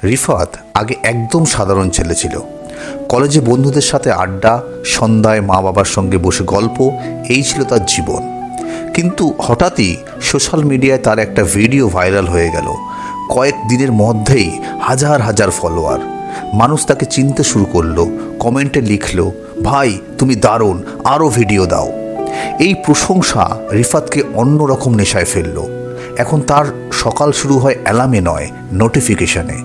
রিফাত আগে একদম সাধারণ ছেলে ছিল। কলেজে বন্ধুদের সাথে আড্ডা, সন্ধ্যায় মা বাবার সঙ্গে বসে গল্প, এই ছিল তার জীবন। কিন্তু হঠাৎই সোশ্যাল মিডিয়ায় তার একটা ভিডিও ভাইরাল হয়ে গেল। কয়েক দিনের মধ্যেই হাজার হাজার ফলোয়ার। মানুষ তাকে চিনতে শুরু করলো, কমেন্টে লিখলো, ভাই তুমি দারুণ, আরও ভিডিও দাও। এই প্রশংসা রিফাতকে অন্যরকম নেশায় ফেললো। এখন তার সকাল শুরু হয় অ্যালার্মে নয়, নোটিফিকেশানে।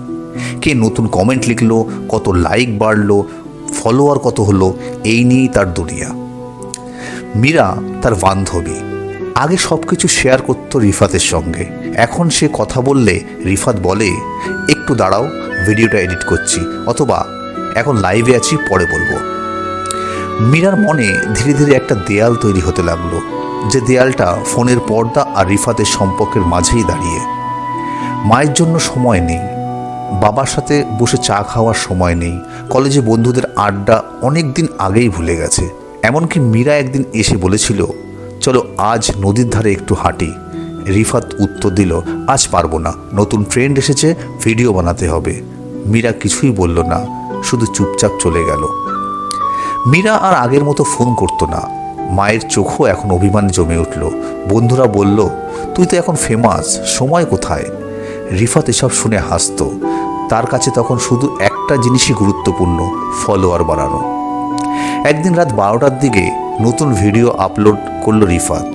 কে নতুন কমেন্ট লিখলো, কত লাইক বাড়লো, ফলোয়ার কত হলো, এই নিয়েই তার দুনিয়া। মীরা তার বান্ধবী। আগে সব কিছু শেয়ার করতো রিফাতের সঙ্গে। এখন সে কথা বললে রিফাত বলে, একটু দাঁড়াও, ভিডিওটা এডিট করছি, অথবা এখন লাইভে আছি, পরে বলবো। মীরার মনে ধীরে ধীরে একটা দেয়াল তৈরি হতে লাগলো, যে দেয়ালটা ফোনের পর্দা আর রিফাতের সম্পর্কের মাঝেই দাঁড়িয়ে। মায়ের জন্য সময় নেই, বাবার সাথে বসে চা খাওয়ার সময় নেই, কলেজে বন্ধুদের আড্ডা অনেক দিন আগেই ভুলে গেছে। এমনকি মীরা একদিন এসে বলেছিল, চলো আজ নদীর ধারে একটু হাঁটি। রিফাত উত্তর দিল, আজ পারবো না, নতুন ফ্রেন্ড এসেছে, ভিডিও বানাতে হবে। মীরা কিছুই বলল না, শুধু চুপচাপ চলে গেল। মীরা আর আগের মতো ফোন করতো না। মায়ের চোখও এখন অভিমানে জমে উঠল। বন্ধুরা বলল, তুই তো এখন ফেমাস, সময় কোথায়? রিফাত এসব শুনে হাসত। তার কাছে তখন শুধু একটা জিনিসই গুরুত্বপূর্ণ, ফলোয়ার বাড়ানো। একদিন রাত 12টার দিকে নতুন ভিডিও আপলোড করলো রিফাত।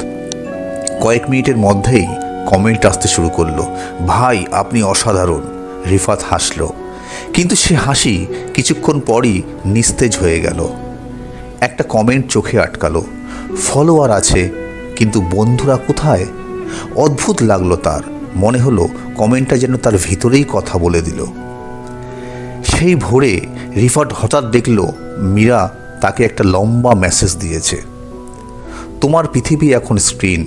কয়েক মিনিটের মধ্যেই কমেন্ট আসতে শুরু করলো, ভাই আপনি অসাধারণ। রিফাত হাসল, কিন্তু সে হাসি কিছুক্ষণ পরই নিস্তেজ হয়ে গেল। একটা কমেন্ট চোখে আটকালো, ফলোয়ার আছে কিন্তু বন্ধুরা কোথায়? অদ্ভুত লাগলো তার। মনে হলো কমেন্টটা যেন তার ভিতরেই কথা বলে দিল। সেই ভোরে রিফাত হঠাৎ দেখল মীরা তাকে একটা লম্বা মেসেজ দিয়েছে, তোমার পৃথিবী এখন স্ক্রিন।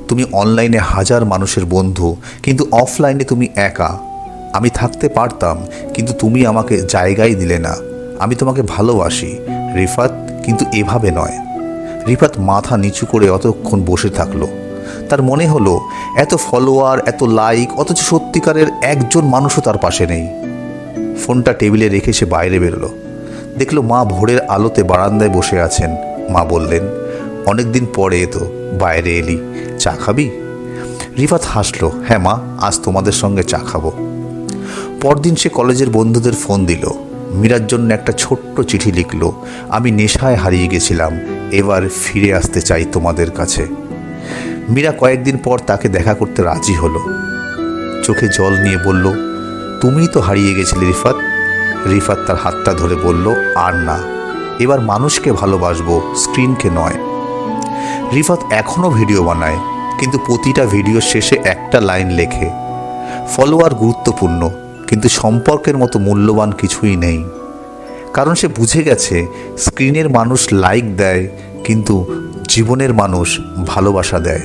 তুমি অনলাইনে হাজার মানুষের বন্ধু, কিন্তু অফলাইনে তুমি একা। আমি থাকতে পারতাম, কিন্তু তুমি আমাকে জায়গায় দিলে না। আমি তোমাকে ভালোবাসি রিফাত, কিন্তু এভাবে নয়। রিফাত মাথা নিচু করে অতক্ষণ বসে থাকলো। তার মনে হলো এত ফলোয়ার, এত লাইক, অথচ সত্যিকারের একজন মানুষও তার পাশে নেই। ফোনটা টেবিলে রেখে সে বাইরে বেরোলো। দেখলো মা ভোরের আলোতে বারান্দায় বসে আছেন। মা বললেন, অনেকদিন পরে তো বাইরে এলি, চা খাবি? রিফাত হাসলো, হ্যাঁ মা, আজ তোমাদের সঙ্গে চা খাবো। পরদিন সে কলেজের বন্ধুদের ফোন দিল। মীরার জন্য একটা ছোট্ট চিঠি লিখলো, আমি নেশায় হারিয়ে গেছিলাম, এবার ফিরে আসতে চাই তোমাদের কাছে। মীরা কয়েকদিন পর তাকে দেখা করতে রাজি হলো। চোখে জল নিয়ে বলল, তুমিই তো হারিয়ে গেছিলে রিফাত। রিফাত তার হাতটা ধরে বলল, আর না, এবার মানুষকে ভালোবাসবো, স্ক্রিনকে নয়। রিফাত এখনও ভিডিও বানায়, কিন্তু প্রতিটা ভিডিওর শেষে একটা লাইন লেখে, ফলোয়ার গুরুত্বপূর্ণ, কিন্তু সম্পর্কের মতো মূল্যবান কিছুই নেই। কারণ সে বুঝে গেছে, স্ক্রিনের মানুষ লাইক দেয়, কিন্তু জীবনের মানুষ ভালোবাসা দেয়।